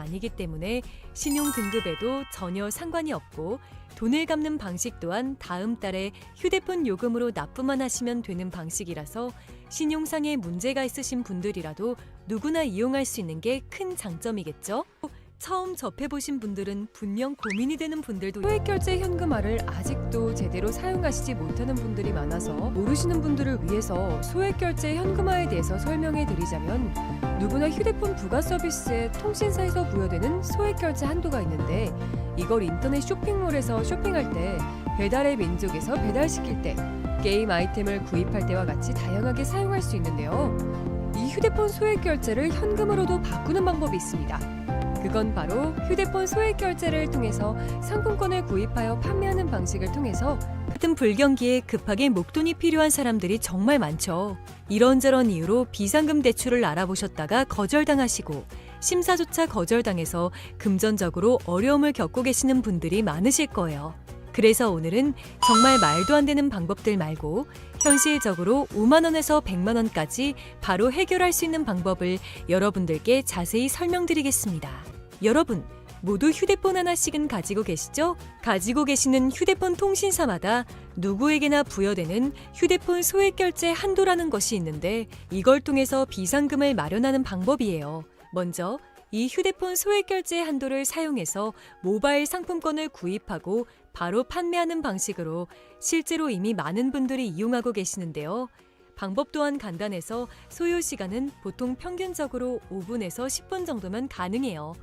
아니기 때문에 신용 등급에도 전혀 상관이 없고 돈을 갚는 방식 또한 다음 달에 휴대폰 요금으로 납부만 하시면 되는 방식이라서 신용상에 문제가 있으신 분들이라도 누구나 이용할 수 있는 게 큰 장점이겠죠? 처음 접해보신 분들은 분명 고민이 되는 분들도 소액결제 현금화를 아직도 제대로 사용하시지 못하는 분들이 많아서 모르시는 분들을 위해서 소액결제 현금화에 대해서 설명해 드리자면 누구나 휴대폰 부가 서비스에 통신사에서 부여되는 소액결제 한도가 있는데 이걸 인터넷 쇼핑몰에서 쇼핑할 때 배달의 민족에서 배달시킬 때 게임 아이템을 구입할 때와 같이 다양하게 사용할 수 있는데요. 이 휴대폰 소액결제를 현금으로도 바꾸는 방법이 있습니다. 그건 바로 휴대폰 소액결제를 통해서 상품권을 구입하여 판매하는 방식을 통해서 같은 불경기에 급하게 목돈이 필요한 사람들이 정말 많죠. 이런저런 이유로 비상금 대출을 알아보셨다가 거절당하시고 심사조차 거절당해서 금전적으로 어려움을 겪고 계시는 분들이 많으실 거예요. 그래서 오늘은 정말 말도 안 되는 방법들 말고 현실적으로 5만 원에서 100만 원까지 바로 해결할 수 있는 방법을 여러분들께 자세히 설명드리겠습니다. 여러분, 모두 휴대폰 하나씩은 가지고 계시죠? 가지고 계시는 휴대폰 통신사마다 누구에게나 부여되는 휴대폰 소액결제 한도라는 것이 있는데 이걸 통해서 비상금을 마련하는 방법이에요. 먼저 이 휴대폰 소액결제 한도를 사용해서 모바일 상품권을 구입하고 바로 판매하는 방식으로 실제로 이미 많은 분들이 이용하고 계시는데요. 방법 또한 간단해서 소요 시간은 보통 평균적으로 5분에서 10분 정도면 가능해요.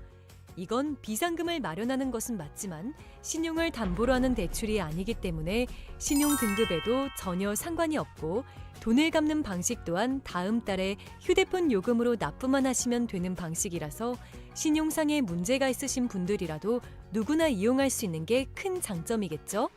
이건 비상금을 마련하는 것은 맞지만 신용을 담보로 하는 대출이 아니기 때문에 신용 등급에도 전혀 상관이 없고 돈을 갚는 방식 또한 다음 달에 휴대폰 요금으로 납부만 하시면 되는 방식이라서 신용상에 문제가 있으신 분들이라도 누구나 이용할 수 있는 게 큰 장점이겠죠?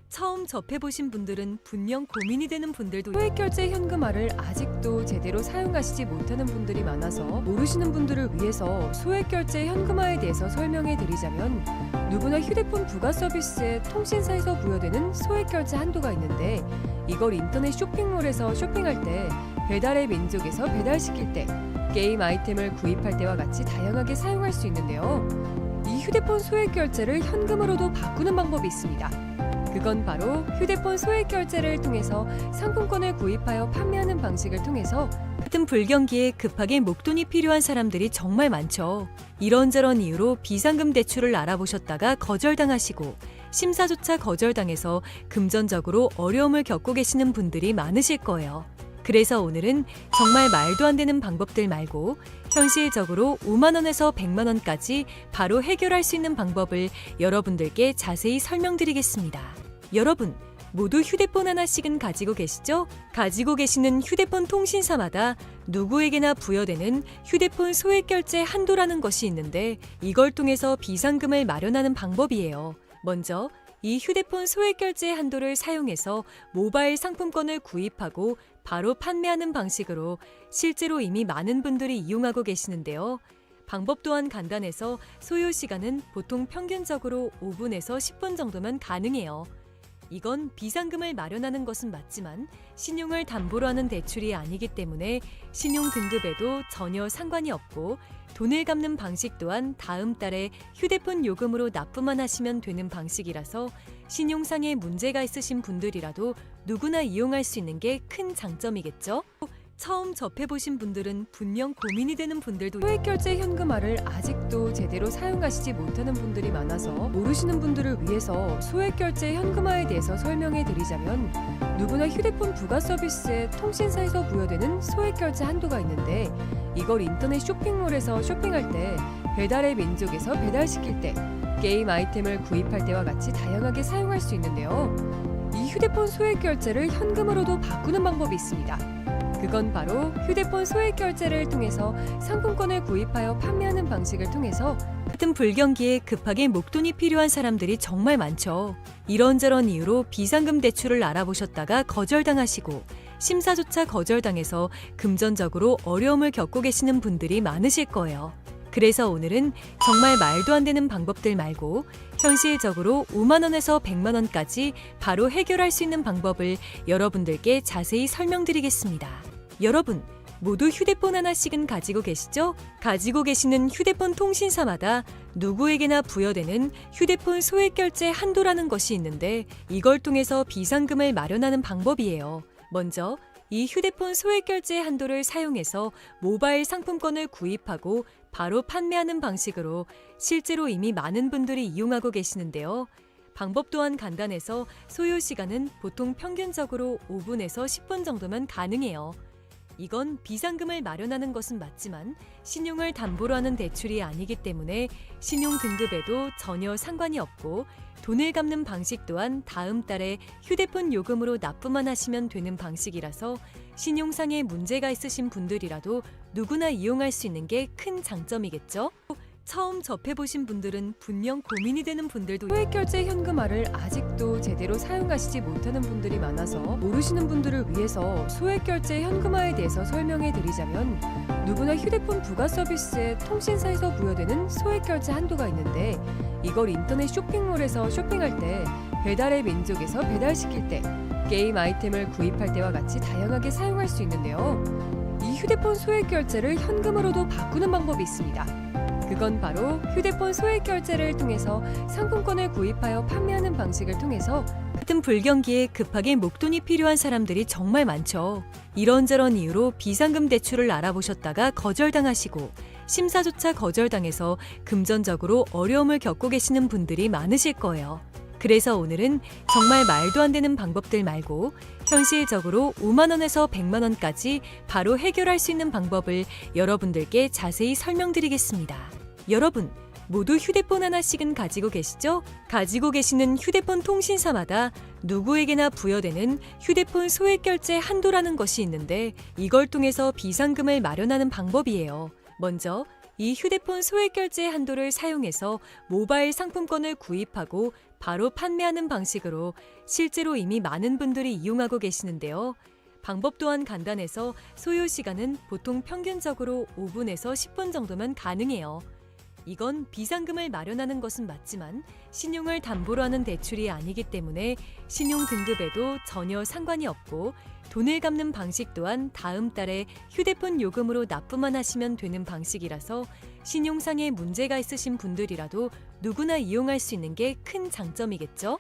처음 접해보신 분들은 분명 고민이 되는 분들도 소액결제 현금화를 아직도 제대로 사용하시지 못하는 분들이 많아서 모르시는 분들을 위해서 소액결제 현금화에 대해서 설명해 드리자면 누구나 휴대폰 부가 서비스에 통신사에서 부여되는 소액결제 한도가 있는데 이걸 인터넷 쇼핑몰에서 쇼핑할 때 배달의 민족에서 배달시킬 때 게임 아이템을 구입할 때와 같이 다양하게 사용할 수 있는데요. 이 휴대폰 소액결제를 현금으로도 바꾸는 방법이 있습니다. 그건 바로 휴대폰 소액결제를 통해서 상품권을 구입하여 판매하는 방식을 통해서 같은 불경기에 급하게 목돈이 필요한 사람들이 정말 많죠. 이런저런 이유로 비상금 대출을 알아보셨다가 거절당하시고 심사조차 거절당해서 금전적으로 어려움을 겪고 계시는 분들이 많으실 거예요. 그래서 오늘은 정말 말도 안 되는 방법들 말고 현실적으로 5만 원에서 100만 원까지 바로 해결할 수 있는 방법을 여러분들께 자세히 설명드리겠습니다. 여러분, 모두 휴대폰 하나씩은 가지고 계시죠? 가지고 계시는 휴대폰 통신사마다 누구에게나 부여되는 휴대폰 소액결제 한도라는 것이 있는데 이걸 통해서 비상금을 마련하는 방법이에요. 먼저 이 휴대폰 소액결제 한도를 사용해서 모바일 상품권을 구입하고 바로 판매하는 방식으로 실제로 이미 많은 분들이 이용하고 계시는데요. 방법 또한 간단해서 소요 시간은 보통 평균적으로 5분에서 10분 정도면 가능해요. 이건 비상금을 마련하는 것은 맞지만 신용을 담보로 하는 대출이 아니기 때문에 신용 등급에도 전혀 상관이 없고 돈을 갚는 방식 또한 다음 달에 휴대폰 요금으로 납부만 하시면 되는 방식이라서 신용상에 문제가 있으신 분들이라도 누구나 이용할 수 있는 게 큰 장점이겠죠? 처음 접해보신 분들은 분명 고민이 되는 분들도 소액결제 현금화를 아직도 제대로 사용하시지 못하는 분들이 많아서 모르시는 분들을 위해서 소액결제 현금화에 대해서 설명해 드리자면 누구나 휴대폰 부가 서비스에 통신사에서 부여되는 소액결제 한도가 있는데 이걸 인터넷 쇼핑몰에서 쇼핑할 때 배달의 민족에서 배달시킬 때 게임 아이템을 구입할 때와 같이 다양하게 사용할 수 있는데요. 이 휴대폰 소액결제를 현금으로도 바꾸는 방법이 있습니다. 그건 바로 휴대폰 소액결제를 통해서 상품권을 구입하여 판매하는 방식을 통해서 같은 불경기에 급하게 목돈이 필요한 사람들이 정말 많죠. 이런저런 이유로 비상금 대출을 알아보셨다가 거절당하시고 심사조차 거절당해서 금전적으로 어려움을 겪고 계시는 분들이 많으실 거예요. 그래서 오늘은 정말 말도 안 되는 방법들 말고 현실적으로 5만 원에서 100만 원까지 바로 해결할 수 있는 방법을 여러분들께 자세히 설명드리겠습니다. 여러분, 모두 휴대폰 하나씩은 가지고 계시죠? 가지고 계시는 휴대폰 통신사마다 누구에게나 부여되는 휴대폰 소액 결제 한도라는 것이 있는데 이걸 통해서 비상금을 마련하는 방법이에요. 먼저 이 휴대폰 소액 결제 한도를 사용해서 모바일 상품권을 구입하고 바로 판매하는 방식으로 실제로 이미 많은 분들이 이용하고 계시는데요. 방법 또한 간단해서 소요 시간은 보통 평균적으로 5분에서 10분 정도면 가능해요. 이건 비상금을 마련하는 것은 맞지만 신용을 담보로 하는 대출이 아니기 때문에 신용 등급에도 전혀 상관이 없고 돈을 갚는 방식 또한 다음 달에 휴대폰 요금으로 납부만 하시면 되는 방식이라서 신용상에 문제가 있으신 분들이라도 누구나 이용할 수 있는 게 큰 장점이겠죠? 처음 접해보신 분들은 분명 고민이 되는 분들도 소액결제 현금화를 아직도 제대로 사용하시지 못하는 분들이 많아서 모르시는 분들을 위해서 소액결제 현금화에 대해서 설명해 드리자면 누구나 휴대폰 부가 서비스에 통신사에서 부여되는 소액결제 한도가 있는데 이걸 인터넷 쇼핑몰에서 쇼핑할 때 배달의 민족에서 배달시킬 때 게임 아이템을 구입할 때와 같이 다양하게 사용할 수 있는데요. 이 휴대폰 소액결제를 현금으로도 바꾸는 방법이 있습니다. 그건 바로 휴대폰 소액 결제를 통해서 상품권을 구입하여 판매하는 방식을 통해서 같은 불경기에 급하게 목돈이 필요한 사람들이 정말 많죠. 이런저런 이유로 비상금 대출을 알아보셨다가 거절당하시고 심사조차 거절당해서 금전적으로 어려움을 겪고 계시는 분들이 많으실 거예요. 그래서 오늘은 정말 말도 안 되는 방법들 말고 현실적으로 5만 원에서 100만 원까지 바로 해결할 수 있는 방법을 여러분들께 자세히 설명드리겠습니다. 여러분, 모두 휴대폰 하나씩은 가지고 계시죠? 가지고 계시는 휴대폰 통신사마다 누구에게나 부여되는 휴대폰 소액 결제 한도라는 것이 있는데 이걸 통해서 비상금을 마련하는 방법이에요. 먼저 이 휴대폰 소액 결제 한도를 사용해서 모바일 상품권을 구입하고 바로 판매하는 방식으로 실제로 이미 많은 분들이 이용하고 계시는데요. 방법 또한 간단해서 소요 시간은 보통 평균적으로 5분에서 10분 정도면 가능해요. 이건 비상금을 마련하는 것은 맞지만 신용을 담보로 하는 대출이 아니기 때문에 신용 등급에도 전혀 상관이 없고 돈을 갚는 방식 또한 다음 달에 휴대폰 요금으로 납부만 하시면 되는 방식이라서 신용상에 문제가 있으신 분들이라도 누구나 이용할 수 있는 게 큰 장점이겠죠?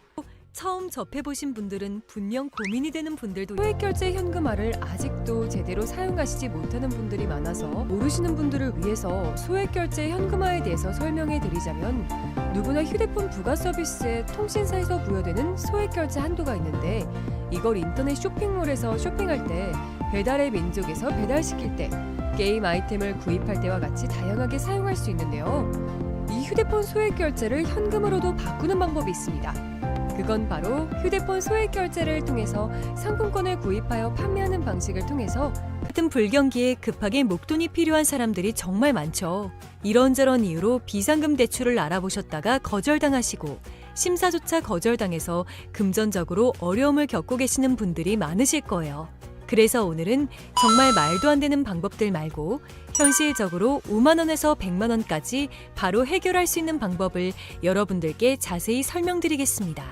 처음 접해보신 분들은 분명 고민이 되는 분들도 소액결제 현금화를 아직도 제대로 사용하시지 못하는 분들이 많아서 모르시는 분들을 위해서 소액결제 현금화에 대해서 설명해 드리자면 누구나 휴대폰 부가 서비스에 통신사에서 부여되는 소액결제 한도가 있는데 이걸 인터넷 쇼핑몰에서 쇼핑할 때 배달의 민족에서 배달시킬 때 게임 아이템을 구입할 때와 같이 다양하게 사용할 수 있는데요. 이 휴대폰 소액결제를 현금으로도 바꾸는 방법이 있습니다. 그건 바로 휴대폰 소액 결제를 통해서 상품권을 구입하여 판매하는 방식을 통해서 같은 불경기에 급하게 목돈이 필요한 사람들이 정말 많죠. 이런저런 이유로 비상금 대출을 알아보셨다가 거절당하시고 심사조차 거절당해서 금전적으로 어려움을 겪고 계시는 분들이 많으실 거예요. 그래서 오늘은 정말 말도 안 되는 방법들 말고 현실적으로 5만 원에서 100만 원까지 바로 해결할 수 있는 방법을 여러분들께 자세히 설명드리겠습니다.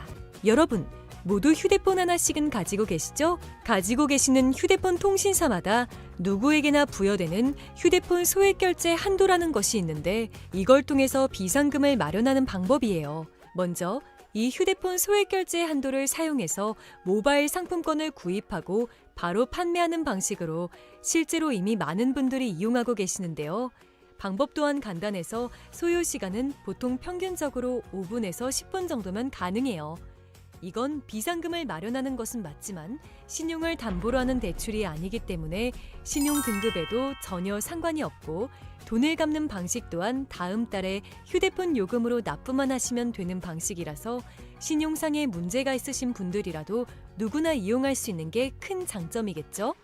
여러분, 모두 휴대폰 하나씩은 가지고 계시죠? 가지고 계시는 휴대폰 통신사마다 누구에게나 부여되는 휴대폰 소액 결제 한도라는 것이 있는데 이걸 통해서 비상금을 마련하는 방법이에요. 먼저 이 휴대폰 소액 결제 한도를 사용해서 모바일 상품권을 구입하고 바로 판매하는 방식으로 실제로 이미 많은 분들이 이용하고 계시는데요. 방법 또한 간단해서 소요 시간은 보통 평균적으로 5분에서 10분 정도면 가능해요. 이건 비상금을 마련하는 것은 맞지만 신용을 담보로 하는 대출이 아니기 때문에 신용 등급에도 전혀 상관이 없고 돈을 갚는 방식 또한 다음 달에 휴대폰 요금으로 납부만 하시면 되는 방식이라서 신용상에 문제가 있으신 분들이라도 누구나 이용할 수 있는 게 큰 장점이겠죠?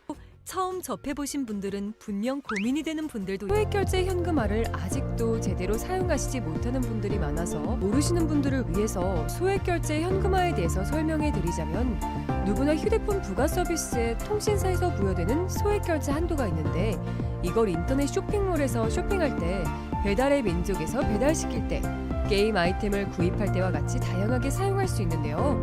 처음 접해보신 분들은 분명 고민이 되는 분들도 소액결제 현금화를 아직도 제대로 사용하시지 못하는 분들이 많아서 모르시는 분들을 위해서 소액결제 현금화에 대해서 설명해 드리자면 누구나 휴대폰 부가 서비스에 통신사에서 부여되는 소액결제 한도가 있는데 이걸 인터넷 쇼핑몰에서 쇼핑할 때 배달의 민족에서 배달시킬 때 게임 아이템을 구입할 때와 같이 다양하게 사용할 수 있는데요.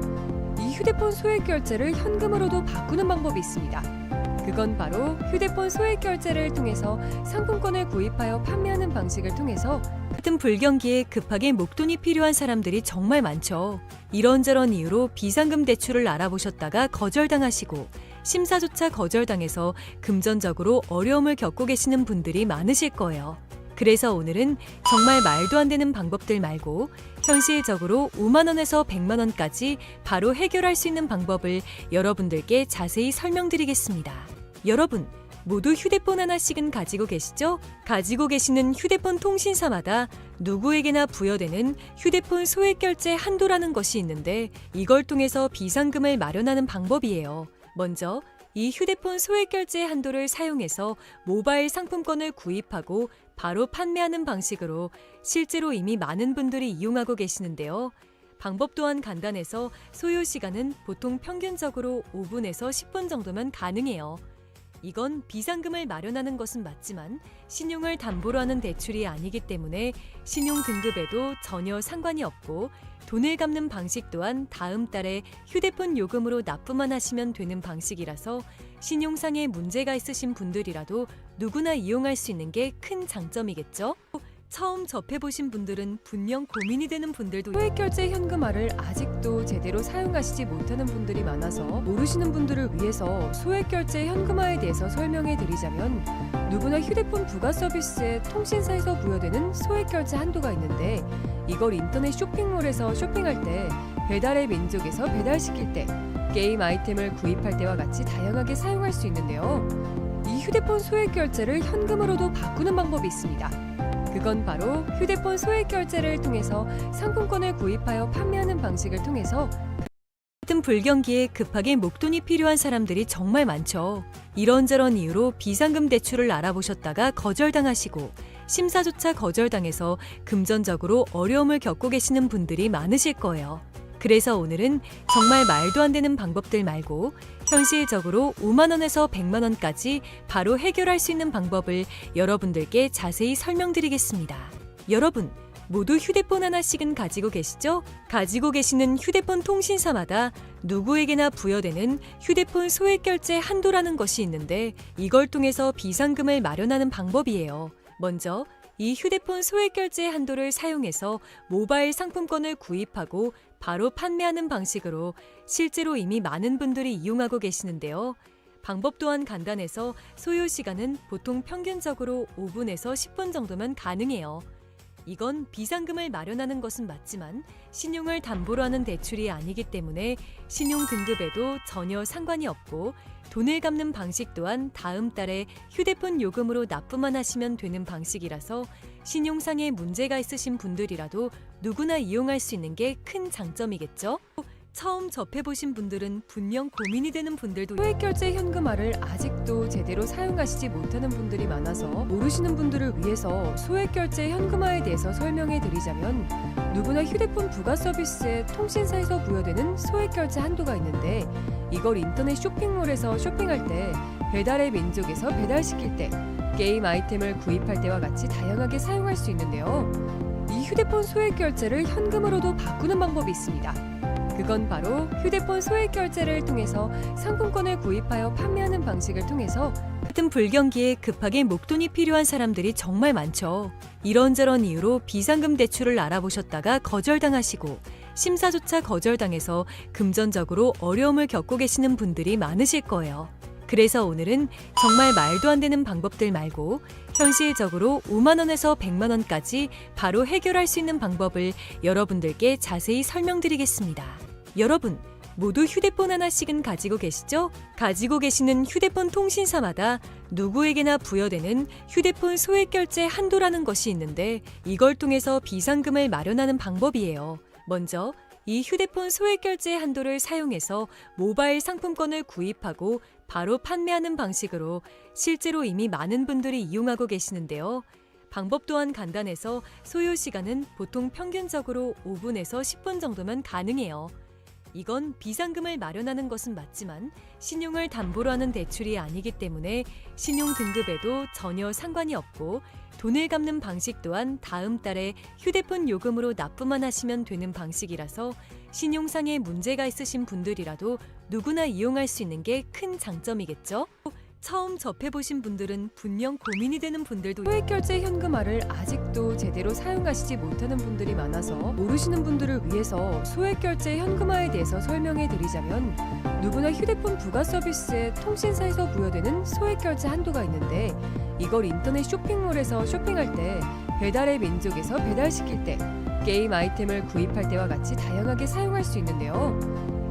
이 휴대폰 소액결제를 현금으로도 바꾸는 방법이 있습니다. 그건 바로 휴대폰 소액 결제를 통해서 상품권을 구입하여 판매하는 방식을 통해서 같은 불경기에 급하게 목돈이 필요한 사람들이 정말 많죠. 이런저런 이유로 비상금 대출을 알아보셨다가 거절당하시고 심사조차 거절당해서 금전적으로 어려움을 겪고 계시는 분들이 많으실 거예요. 그래서 오늘은 정말 말도 안 되는 방법들 말고 현실적으로 5만 원에서 100만 원까지 바로 해결할 수 있는 방법을 여러분들께 자세히 설명드리겠습니다. 여러분, 모두 휴대폰 하나씩은 가지고 계시죠? 가지고 계시는 휴대폰 통신사마다 누구에게나 부여되는 휴대폰 소액 결제 한도라는 것이 있는데 이걸 통해서 비상금을 마련하는 방법이에요. 먼저 이 휴대폰 소액 결제 한도를 사용해서 모바일 상품권을 구입하고 바로 판매하는 방식으로 실제로 이미 많은 분들이 이용하고 계시는데요. 방법 또한 간단해서 소요 시간은 보통 평균적으로 5분에서 10분 정도면 가능해요. 이건 비상금을 마련하는 것은 맞지만 신용을 담보로 하는 대출이 아니기 때문에 신용 등급에도 전혀 상관이 없고 돈을 갚는 방식 또한 다음 달에 휴대폰 요금으로 납부만 하시면 되는 방식이라서 신용상에 문제가 있으신 분들이라도 누구나 이용할 수 있는 게 큰 장점이겠죠? 처음 접해보신 분들은 분명 고민이 되는 분들도 소액결제 현금화를 아직도 제대로 사용하시지 못하는 분들이 많아서 모르시는 분들을 위해서 소액결제 현금화에 대해서 설명해 드리자면 누구나 휴대폰 부가 서비스에 통신사에서 부여되는 소액결제 한도가 있는데 이걸 인터넷 쇼핑몰에서 쇼핑할 때 배달의 민족에서 배달시킬 때 게임 아이템을 구입할 때와 같이 다양하게 사용할 수 있는데요. 이 휴대폰 소액결제를 현금으로도 바꾸는 방법이 있습니다. 그건 바로 휴대폰 소액 결제를 통해서 상품권을 구입하여 판매하는 방식을 통해서 같은 불경기에 급하게 목돈이 필요한 사람들이 정말 많죠. 이런저런 이유로 비상금 대출을 알아보셨다가 거절당하시고 심사조차 거절당해서 금전적으로 어려움을 겪고 계시는 분들이 많으실 거예요. 그래서 오늘은 정말 말도 안 되는 방법들 말고 현실적으로 5만 원에서 100만 원까지 바로 해결할 수 있는 방법을 여러분들께 자세히 설명드리겠습니다. 여러분, 모두 휴대폰 하나씩은 가지고 계시죠? 가지고 계시는 휴대폰 통신사마다 누구에게나 부여되는 휴대폰 소액 결제 한도라는 것이 있는데 이걸 통해서 비상금을 마련하는 방법이에요. 먼저 이 휴대폰 소액 결제 한도를 사용해서 모바일 상품권을 구입하고 바로 판매하는 방식으로 실제로 이미 많은 분들이 이용하고 계시는데요. 방법 또한 간단해서 소요 시간은 보통 평균적으로 5분에서 10분 정도면 가능해요. 이건 비상금을 마련하는 것은 맞지만 신용을 담보로 하는 대출이 아니기 때문에 신용 등급에도 전혀 상관이 없고 돈을 갚는 방식 또한 다음 달에 휴대폰 요금으로 납부만 하시면 되는 방식이라서 신용상에 문제가 있으신 분들이라도 누구나 이용할 수 있는 게 큰 장점이겠죠? 처음 접해보신 분들은 분명 고민이 되는 분들도 소액결제 현금화를 아직도 제대로 사용하시지 못하는 분들이 많아서 모르시는 분들을 위해서 소액결제 현금화에 대해서 설명해 드리자면 누구나 휴대폰 부가 서비스에 통신사에서 부여되는 소액결제 한도가 있는데 이걸 인터넷 쇼핑몰에서 쇼핑할 때 배달의 민족에서 배달시킬 때 게임 아이템을 구입할 때와 같이 다양하게 사용할 수 있는데요. 이 휴대폰 소액 결제를 현금으로도 바꾸는 방법이 있습니다. 그건 바로 휴대폰 소액 결제를 통해서 상품권을 구입하여 판매하는 방식을 통해서 같은 불경기에 급하게 목돈이 필요한 사람들이 정말 많죠. 이런저런 이유로 비상금 대출을 알아보셨다가 거절당하시고 심사조차 거절당해서 금전적으로 어려움을 겪고 계시는 분들이 많으실 거예요. 그래서 오늘은 정말 말도 안 되는 방법들 말고 현실적으로 5만 원에서 100만 원까지 바로 해결할 수 있는 방법을 여러분들께 자세히 설명드리겠습니다. 여러분, 모두 휴대폰 하나씩은 가지고 계시죠? 가지고 계시는 휴대폰 통신사마다 누구에게나 부여되는 휴대폰 소액 결제 한도라는 것이 있는데 이걸 통해서 비상금을 마련하는 방법이에요. 먼저 이 휴대폰 소액 결제 한도를 사용해서 모바일 상품권을 구입하고 바로 판매하는 방식으로 실제로 이미 많은 분들이 이용하고 계시는데요. 방법 또한 간단해서 소요 시간은 보통 평균적으로 5분에서 10분 정도면 가능해요. 이건 비상금을 마련하는 것은 맞지만 신용을 담보로 하는 대출이 아니기 때문에 신용 등급에도 전혀 상관이 없고 돈을 갚는 방식 또한 다음 달에 휴대폰 요금으로 납부만 하시면 되는 방식이라서 신용상에 문제가 있으신 분들이라도 누구나 이용할 수 있는 게 큰 장점이겠죠? 처음 접해보신 분들은 분명 고민이 되는 분들도 소액결제 현금화를 아직도 제대로 사용하시지 못하는 분들이 많아서 모르시는 분들을 위해서 소액결제 현금화에 대해서 설명해 드리자면 누구나 휴대폰 부가 서비스에 통신사에서 부여되는 소액결제 한도가 있는데 이걸 인터넷 쇼핑몰에서 쇼핑할 때 배달의 민족에서 배달시킬 때 게임 아이템을 구입할 때와 같이 다양하게 사용할 수 있는데요.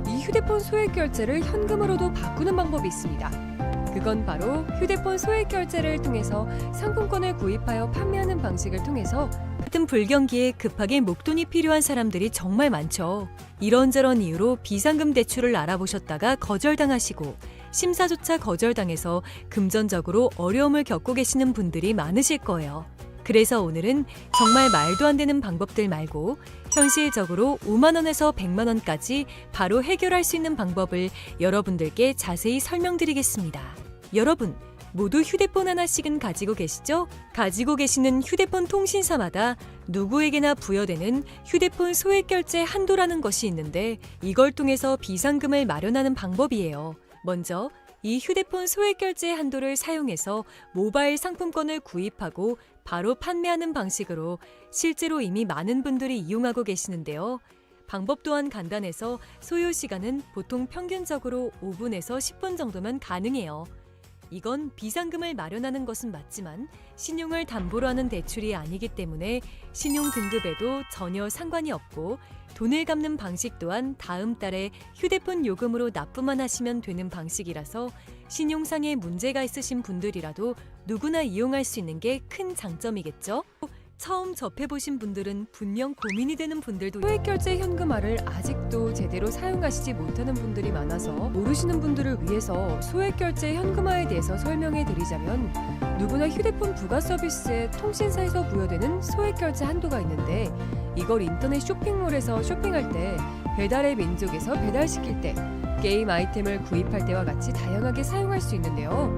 이 휴대폰 소액결제를 현금으로도 바꾸는 방법이 있습니다. 그건 바로 휴대폰 소액결제를 통해서 상품권을 구입하여 판매하는 방식을 통해서 같은 불경기에 급하게 목돈이 필요한 사람들이 정말 많죠. 이런저런 이유로 비상금 대출을 알아보셨다가 거절당하시고 심사조차 거절당해서 금전적으로 어려움을 겪고 계시는 분들이 많으실 거예요. 그래서 오늘은 정말 말도 안 되는 방법들 말고 현실적으로 5만 원에서 100만 원까지 바로 해결할 수 있는 방법을 여러분들께 자세히 설명드리겠습니다. 여러분, 모두 휴대폰 하나씩은 가지고 계시죠? 가지고 계시는 휴대폰 통신사마다 누구에게나 부여되는 휴대폰 소액결제 한도라는 것이 있는데 이걸 통해서 비상금을 마련하는 방법이에요. 먼저 이 휴대폰 소액결제 한도를 사용해서 모바일 상품권을 구입하고 바로 판매하는 방식으로 실제로 이미 많은 분들이 이용하고 계시는데요. 방법 또한 간단해서 소요 시간은 보통 평균적으로 5분에서 10분 정도면 가능해요. 이건 비상금을 마련하는 것은 맞지만 신용을 담보로 하는 대출이 아니기 때문에 신용 등급에도 전혀 상관이 없고 돈을 갚는 방식 또한 다음 달에 휴대폰 요금으로 납부만 하시면 되는 방식이라서 신용상에 문제가 있으신 분들이라도 누구나 이용할 수 있는 게 큰 장점이겠죠? 처음 접해보신 분들은 분명 고민이 되는 분들도 소액결제 현금화를 아직도 제대로 사용하시지 못하는 분들이 많아서 모르시는 분들을 위해서 소액결제 현금화에 대해서 설명해 드리자면 누구나 휴대폰 부가 서비스에 통신사에서 부여되는 소액결제 한도가 있는데 이걸 인터넷 쇼핑몰에서 쇼핑할 때 배달의 민족에서 배달시킬 때 게임 아이템을 구입할 때와 같이 다양하게 사용할 수 있는데요.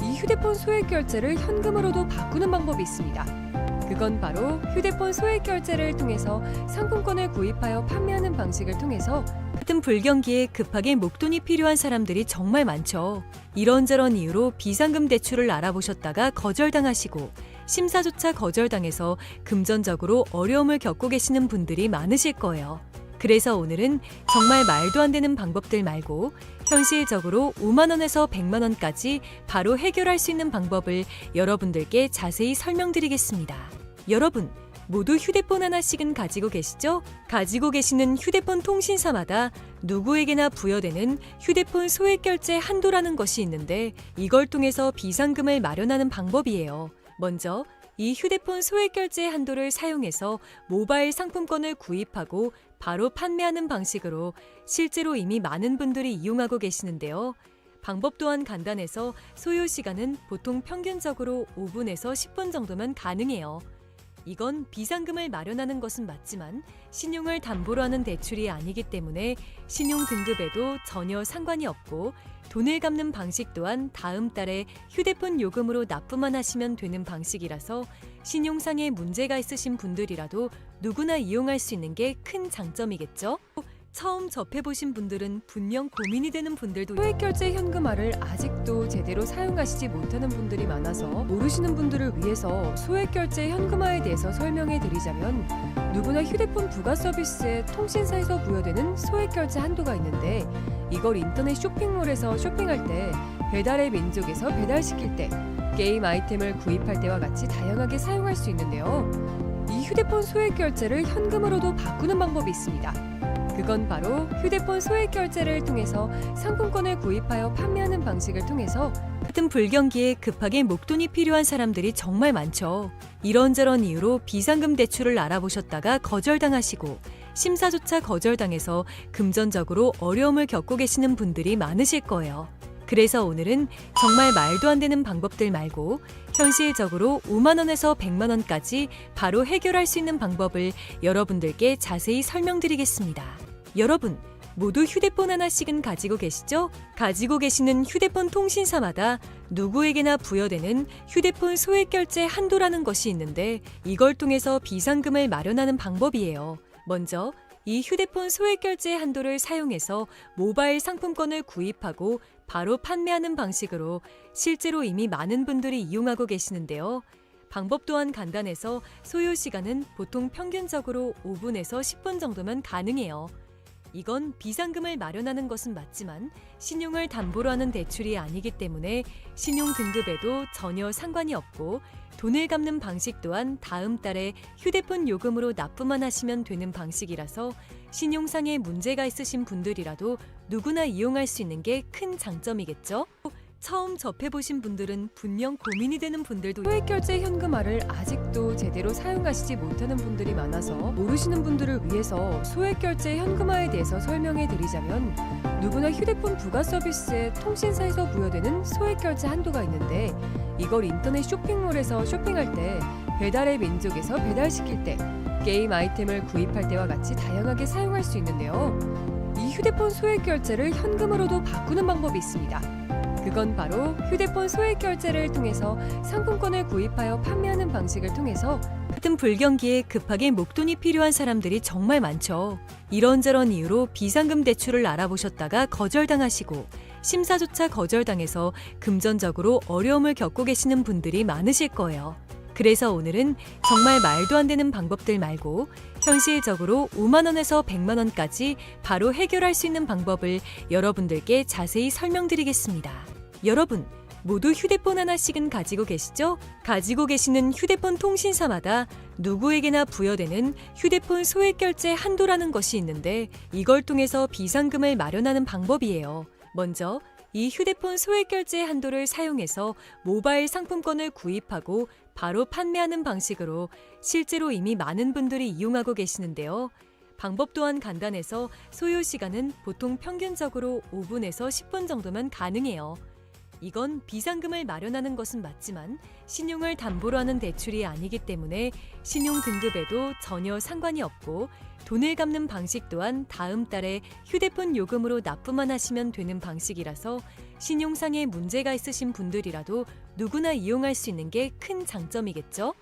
이 휴대폰 소액결제를 현금으로도 바꾸는 방법이 있습니다. 그건 바로 휴대폰 소액결제를 통해서 상품권을 구입하여 판매하는 방식을 통해서 같은 불경기에 급하게 목돈이 필요한 사람들이 정말 많죠. 이런저런 이유로 비상금 대출을 알아보셨다가 거절당하시고 심사조차 거절당해서 금전적으로 어려움을 겪고 계시는 분들이 많으실 거예요. 그래서 오늘은 정말 말도 안 되는 방법들 말고 현실적으로 5만 원에서 100만 원까지 바로 해결할 수 있는 방법을 여러분들께 자세히 설명드리겠습니다. 여러분, 모두 휴대폰 하나씩은 가지고 계시죠? 가지고 계시는 휴대폰 통신사마다 누구에게나 부여되는 휴대폰 소액결제 한도라는 것이 있는데 이걸 통해서 비상금을 마련하는 방법이에요. 먼저 이 휴대폰 소액결제 한도를 사용해서 모바일 상품권을 구입하고 바로 판매하는 방식으로 실제로 이미 많은 분들이 이용하고 계시는데요. 방법 또한 간단해서 소요 시간은 보통 평균적으로 5분에서 10분 정도면 가능해요. 이건 비상금을 마련하는 것은 맞지만 신용을 담보로 하는 대출이 아니기 때문에 신용 등급에도 전혀 상관이 없고 돈을 갚는 방식 또한 다음 달에 휴대폰 요금으로 납부만 하시면 되는 방식이라서 신용상에 문제가 있으신 분들이라도 누구나 이용할 수 있는 게 큰 장점이겠죠? 처음 접해보신 분들은 분명 고민이 되는 분들도 소액결제 현금화를 아직도 제대로 사용하시지 못하는 분들이 많아서 모르시는 분들을 위해서 소액결제 현금화에 대해서 설명해 드리자면 누구나 휴대폰 부가 서비스에 통신사에서 부여되는 소액결제 한도가 있는데 이걸 인터넷 쇼핑몰에서 쇼핑할 때 배달의 민족에서 배달시킬 때 게임 아이템을 구입할 때와 같이 다양하게 사용할 수 있는데요. 이 휴대폰 소액결제를 현금으로도 바꾸는 방법이 있습니다. 그건 바로 휴대폰 소액결제를 통해서 상품권을 구입하여 판매하는 방식을 통해서 같은 불경기에 급하게 목돈이 필요한 사람들이 정말 많죠. 이런저런 이유로 비상금 대출을 알아보셨다가 거절당하시고 심사조차 거절당해서 금전적으로 어려움을 겪고 계시는 분들이 많으실 거예요. 그래서 오늘은 정말 말도 안 되는 방법들 말고 현실적으로 5만 원에서 100만 원까지 바로 해결할 수 있는 방법을 여러분들께 자세히 설명드리겠습니다. 여러분, 모두 휴대폰 하나씩은 가지고 계시죠? 가지고 계시는 휴대폰 통신사마다 누구에게나 부여되는 휴대폰 소액결제 한도라는 것이 있는데 이걸 통해서 비상금을 마련하는 방법이에요. 먼저 이 휴대폰 소액결제 한도를 사용해서 모바일 상품권을 구입하고 바로 판매하는 방식으로 실제로 이미 많은 분들이 이용하고 계시는데요. 방법 또한 간단해서 소요 시간은 보통 평균적으로 5분에서 10분 정도면 가능해요. 이건 비상금을 마련하는 것은 맞지만 신용을 담보로 하는 대출이 아니기 때문에 신용 등급에도 전혀 상관이 없고, 돈을 갚는 방식 또한 다음 달에 휴대폰 요금으로 납부만 하시면 되는 방식이라서 신용상에 문제가 있으신 분들이라도 누구나 이용할 수 있는 게 큰 장점이겠죠? 처음 접해보신 분들은 분명 고민이 되는 분들도 소액결제 현금화를 아직도 제대로 사용하시지 못하는 분들이 많아서 모르시는 분들을 위해서 소액결제 현금화에 대해서 설명해 드리자면, 누구나 휴대폰 부가 서비스에 통신사에서 부여되는 소액결제 한도가 있는데, 이걸 인터넷 쇼핑몰에서 쇼핑할 때, 배달의 민족에서 배달시킬 때, 게임 아이템을 구입할 때와 같이 다양하게 사용할 수 있는데요. 이 휴대폰 소액결제를 현금으로도 바꾸는 방법이 있습니다. 그건 바로 휴대폰 소액결제를 통해서 상품권을 구입하여 판매하는 방식을 통해서 같은 불경기에 급하게 목돈이 필요한 사람들이 정말 많죠. 이런저런 이유로 비상금 대출을 알아보셨다가 거절당하시고 심사조차 거절당해서 금전적으로 어려움을 겪고 계시는 분들이 많으실 거예요. 그래서 오늘은 정말 말도 안 되는 방법들 말고 현실적으로 5만 원에서 100만 원까지 바로 해결할 수 있는 방법을 여러분들께 자세히 설명드리겠습니다. 여러분, 모두 휴대폰 하나씩은 가지고 계시죠? 가지고 계시는 휴대폰 통신사마다 누구에게나 부여되는 휴대폰 소액결제 한도라는 것이 있는데, 이걸 통해서 비상금을 마련하는 방법이에요. 먼저 이 휴대폰 소액결제 한도를 사용해서 모바일 상품권을 구입하고 바로 판매하는 방식으로 실제로 이미 많은 분들이 이용하고 계시는데요. 방법 또한 간단해서 소요 시간은 보통 평균적으로 5분에서 10분 정도면 가능해요. 이건 비상금을 마련하는 것은 맞지만 신용을 담보로 하는 대출이 아니기 때문에 신용 등급에도 전혀 상관이 없고, 돈을 갚는 방식 또한 다음 달에 휴대폰 요금으로 납부만 하시면 되는 방식이라서 신용상에 문제가 있으신 분들이라도 누구나 이용할 수 있는 게 큰 장점이겠죠?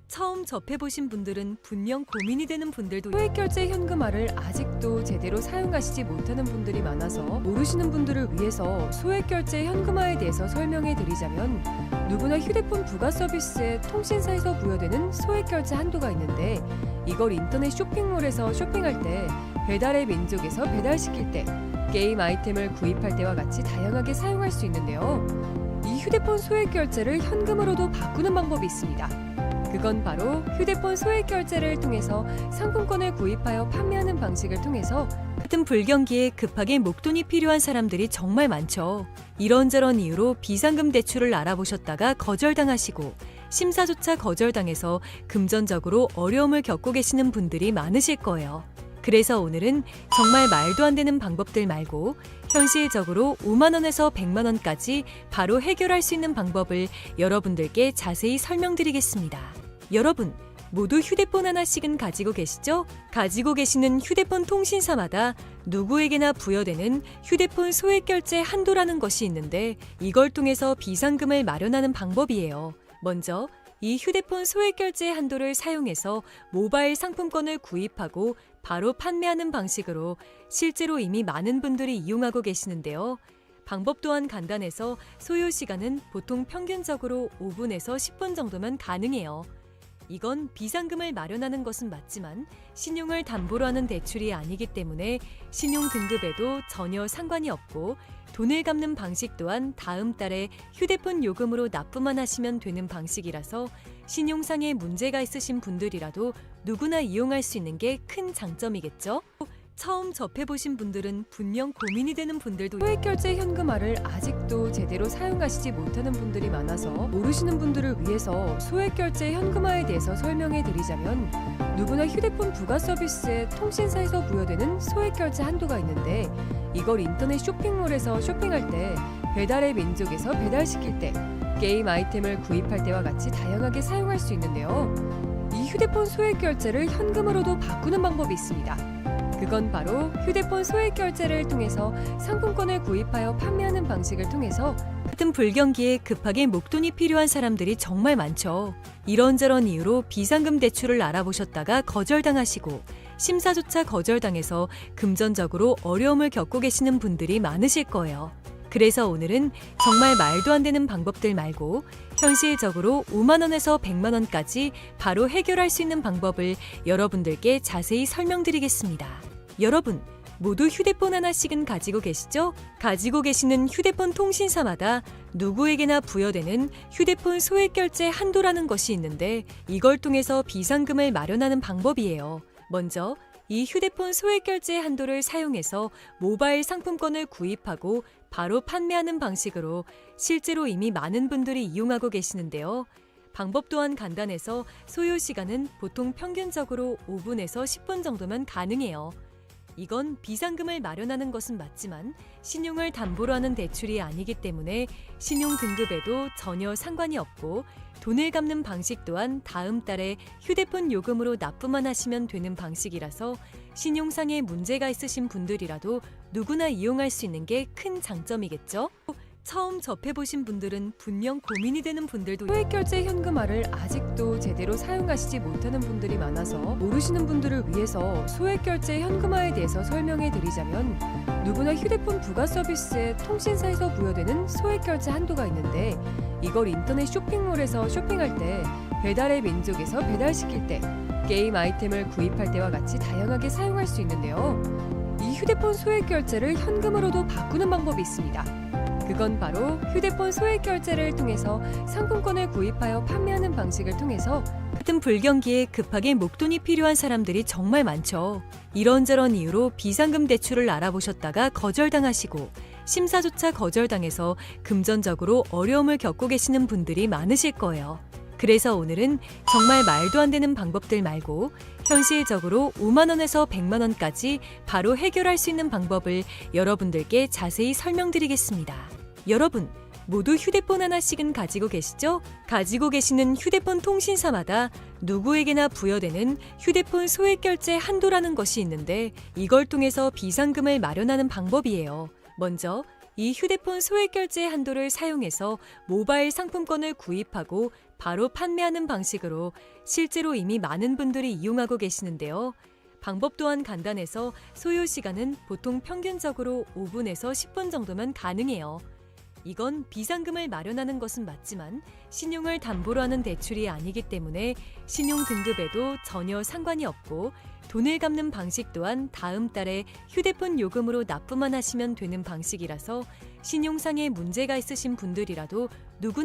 처음 접해보신 분들은 분명 고민이 되는 분들도 소액결제 현금화를 아직도 제대로 사용하시지 못하는 분들이 많아서 모르시는 분들을 위해서 소액결제 현금화에 대해서 설명해 드리자면, 누구나 휴대폰 부가 서비스에 통신사에서 부여되는 소액결제 한도가 있는데, 이걸 인터넷 쇼핑몰에서 쇼핑할 때, 배달의 민족에서 배달시킬 때, 게임 아이템을 구입할 때와 같이 다양하게 사용할 수 있는데요. 이 휴대폰 소액결제를 현금으로도 바꾸는 방법이 있습니다. 그건 바로 휴대폰 소액결제를 통해서 상품권을 구입하여 판매하는 방식을 통해서 같은 불경기에 급하게 목돈이 필요한 사람들이 정말 많죠. 이런저런 이유로 비상금 대출을 알아보셨다가 거절당하시고 심사조차 거절당해서 금전적으로 어려움을 겪고 계시는 분들이 많으실 거예요. 그래서 오늘은 정말 말도 안 되는 방법들 말고 현실적으로 5만 원에서 100만 원까지 바로 해결할 수 있는 방법을 여러분들께 자세히 설명드리겠습니다. 여러분, 모두 휴대폰 하나씩은 가지고 계시죠? 가지고 계시는 휴대폰 통신사마다 누구에게나 부여되는 휴대폰 소액결제 한도라는 것이 있는데, 이걸 통해서 비상금을 마련하는 방법이에요. 먼저 이 휴대폰 소액결제 한도를 사용해서 모바일 상품권을 구입하고 바로 판매하는 방식으로 실제로 이미 많은 분들이 이용하고 계시는데요. 방법 또한 간단해서 소요 시간은 보통 평균적으로 5분에서 10분 정도면 가능해요. 이건 비상금을 마련하는 것은 맞지만 신용을 담보로 하는 대출이 아니기 때문에 신용 등급에도 전혀 상관이 없고, 돈을 갚는 방식 또한 다음 달에 휴대폰 요금으로 납부만 하시면 되는 방식이라서 신용상에 문제가 있으신 분들이라도 누구나 이용할 수 있는 게 큰 장점이겠죠? 처음 접해보신 분들은 분명 고민이 되는 분들도 소액결제 현금화를 아직도 제대로 사용하시지 못하는 분들이 많아서 모르시는 분들을 위해서 소액결제 현금화에 대해서 설명해 드리자면, 누구나 휴대폰 부가 서비스에 통신사에서 부여되는 소액결제 한도가 있는데, 이걸 인터넷 쇼핑몰에서 쇼핑할 때, 배달의 민족에서 배달시킬 때, 게임 아이템을 구입할 때와 같이 다양하게 사용할 수 있는데요. 이 휴대폰 소액결제를 현금으로도 바꾸는 방법이 있습니다. 그건 바로 휴대폰 소액결제를 통해서 상품권을 구입하여 판매하는 방식을 통해서 같은 불경기에 급하게 목돈이 필요한 사람들이 정말 많죠. 이런저런 이유로 비상금 대출을 알아보셨다가 거절당하시고 심사조차 거절당해서 금전적으로 어려움을 겪고 계시는 분들이 많으실 거예요. 그래서 오늘은 정말 말도 안 되는 방법들 말고 현실적으로 5만 원에서 100만 원까지 바로 해결할 수 있는 방법을 여러분들께 자세히 설명드리겠습니다. 여러분, 모두 휴대폰 하나씩은 가지고 계시죠? 가지고 계시는 휴대폰 통신사마다 누구에게나 부여되는 휴대폰 소액결제 한도라는 것이 있는데 이걸 통해서 비상금을 마련하는 방법이에요. 먼저 이 휴대폰 소액결제 한도를 사용해서 모바일 상품권을 구입하고 바로 판매하는 방식으로 실제로 이미 많은 분들이 이용하고 계시는데요. 방법 또한 간단해서 소요 시간은 보통 평균적으로 5분에서 10분 정도면 가능해요. 이건 비상금을 마련하는 것은 맞지만 신용을 담보로 하는 대출이 아니기 때문에 신용 등급에도 전혀 상관이 없고 돈을 갚는 방식 또한 다음 달에 휴대폰 요금으로 납부만 하시면 되는 방식이라서 신용상에 문제가 있으신 분들이라도 누구나 이용할 수 있는 게 큰 장점이겠죠? 처음 접해보신 분들은 분명 고민이 되는 분들도 소액결제 현금화를 아직도 제대로 사용하시지 못하는 분들이 많아서 모르시는 분들을 위해서 소액결제 현금화에 대해서 설명해 드리자면 누구나 휴대폰 부가 서비스에 통신사에서 부여되는 소액결제 한도가 있는데 이걸 인터넷 쇼핑몰에서 쇼핑할 때 배달의 민족에서 배달시킬 때 게임 아이템을 구입할 때와 같이 다양하게 사용할 수 있는데요. 이 휴대폰 소액결제를 현금으로도 바꾸는 방법이 있습니다. 그건 바로 휴대폰 소액결제를 통해서 상품권을 구입하여 판매하는 방식을 통해서 같은 불경기에 급하게 목돈이 필요한 사람들이 정말 많죠. 이런저런 이유로 비상금 대출을 알아보셨다가 거절당하시고 심사조차 거절당해서 금전적으로 어려움을 겪고 계시는 분들이 많으실 거예요. 그래서 오늘은 정말 말도 안 되는 방법들 말고 현실적으로 5만 원에서 100만 원까지 바로 해결할 수 있는 방법을 여러분들께 자세히 설명드리겠습니다. 여러분, 모두 휴대폰 하나씩은 가지고 계시죠? 가지고 계시는 휴대폰 통신사마다 누구에게나 부여되는 휴대폰 소액결제 한도라는 것이 있는데 이걸 통해서 비상금을 마련하는 방법이에요. 먼저 이 휴대폰 소액결제 한도를 사용해서 모바일 상품권을 구입하고 바로 판매하는 방식으로 실제로 이미 많은 분들이 이용하고 계시는데요. 방법 또한 간단해서 소요 시간은 보통 평균적으로 5분에서 10분 정도면 가능해요. 이건 비상금을 마련하는 것은 맞지만 신용을 담보로 하는 대출이 아니기 때문에 신용 등급에도 전혀 상관이 없고 돈을 갚는 방식 또한 다음 달에 휴대폰 요금으로 납부만 하시면 되는 방식이라서 신용상에 문제가 있으신 분들이라도 누구나